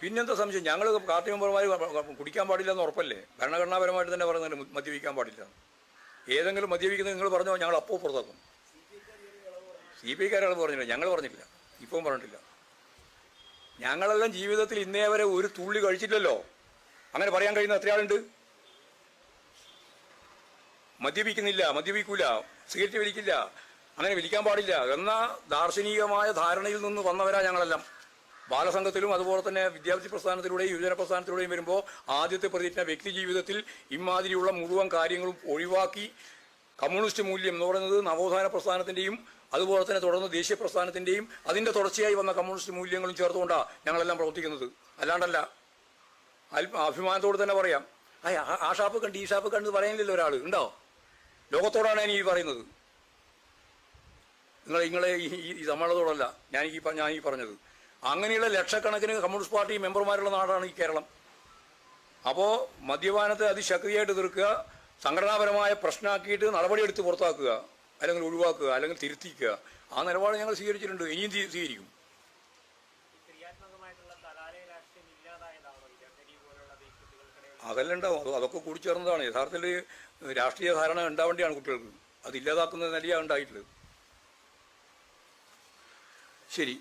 പിന്നെന്താ സംശയം? ഞങ്ങൾ പാർട്ടി മെമ്പർമാർ കുടിക്കാൻ പാടില്ല എന്ന് ഉറപ്പല്ലേ? ഭരണഘടനാപരമായിട്ട് തന്നെ പറയുന്നത് മദ്യപിക്കാൻ പാടില്ല. ഏതെങ്കിലും മദ്യപിക്കുന്നത് നിങ്ങൾ പറഞ്ഞോ, ഞങ്ങൾ അപ്പോൾ പുറത്താക്കും. CPI-ക്കാർ ഇളവ് പറഞ്ഞില്ല, ഞങ്ങൾ പറഞ്ഞിട്ടില്ല, ഇപ്പം പറഞ്ഞിട്ടില്ല. ഞങ്ങളെല്ലാം ജീവിതത്തിൽ ഇന്നേ വരെ ഒരു തുള്ളി കഴിച്ചില്ലല്ലോ. അങ്ങനെ പറയാൻ കഴിയുന്ന എത്ര ആളുണ്ട്? മദ്യപിക്കുന്നില്ല, മദ്യപിക്കൂല, സിഗരറ്റ് വലിക്കില്ല, അങ്ങനെ വലിക്കാൻ പാടില്ല എന്ന ദാർശനികമായ ധാരണയിൽ നിന്ന് വന്നവരാ ഞങ്ങളെല്ലാം. ബാലസംഘത്തിലും അതുപോലെ തന്നെ വിദ്യാർത്ഥി പ്രസ്ഥാനത്തിലൂടെയും യുവജന പ്രസ്ഥാനത്തിലൂടെയും വരുമ്പോൾ ആദ്യത്തെ പ്രതിജ്ഞ വ്യക്തി ജീവിതത്തിൽ ഇമാതിരിയുള്ള മുഴുവൻ കാര്യങ്ങളും ഒഴിവാക്കി കമ്മ്യൂണിസ്റ്റ് മൂല്യം എന്ന് പറയുന്നത് നവോത്ഥാന പ്രസ്ഥാനത്തിൻ്റെയും അതുപോലെ തന്നെ തുടർന്ന് ദേശീയ പ്രസ്ഥാനത്തിൻ്റെയും അതിൻ്റെ തുടർച്ചയായി വന്ന കമ്മ്യൂണിസ്റ്റ് മൂല്യങ്ങളും ചേർത്തുകൊണ്ടാണ് ഞങ്ങളെല്ലാം പ്രവർത്തിക്കുന്നത്. അല്ലാണ്ടല്ല. അഭിമാനത്തോട് തന്നെ പറയാം. ആ ഷാപ്പ് കണ്ട് ഈ ഷാപ്പ് കണ്ട് പറയാനില്ലല്ലോ ഒരാൾ ഉണ്ടോ? ലോകത്തോടാണ് ഞാൻ ഈ പറയുന്നത്. നിങ്ങളെ ഈ സമ്മേളനത്തോടല്ല ഞാൻ ഈ പറഞ്ഞത്. അങ്ങനെയുള്ള ലക്ഷക്കണക്കിന് കമ്മ്യൂണിസ്റ്റ് പാർട്ടി മെമ്പർമാരുള്ള നാടാണ് ഈ കേരളം. അപ്പോൾ മദ്യപാനത്തെ അതിശക്തിയായിട്ട് എതിർക്കുക, സംഘടനാപരമായ പ്രശ്നമാക്കിയിട്ട് നടപടിയെടുത്ത് പുറത്താക്കുക, അല്ലെങ്കിൽ ഒഴിവാക്കുക, അല്ലെങ്കിൽ തിരുത്തിക്കുക. ആ നിലപാട് ഞങ്ങൾ സ്വീകരിച്ചിട്ടുണ്ട്, ഇനിയും സ്വീകരിക്കും. അതെല്ലാം ഉണ്ടാവും. അതൊക്കെ കൂടിച്ചേർന്നതാണ്. യഥാർത്ഥത്തിൽ രാഷ്ട്രീയ ധാരണ ഉണ്ടാവേണ്ടിയാണ് കുട്ടികൾക്ക്. അതില്ലാതാക്കുന്ന നിലയാണ് ഉണ്ടായിട്ടുള്ളത്. ശരി.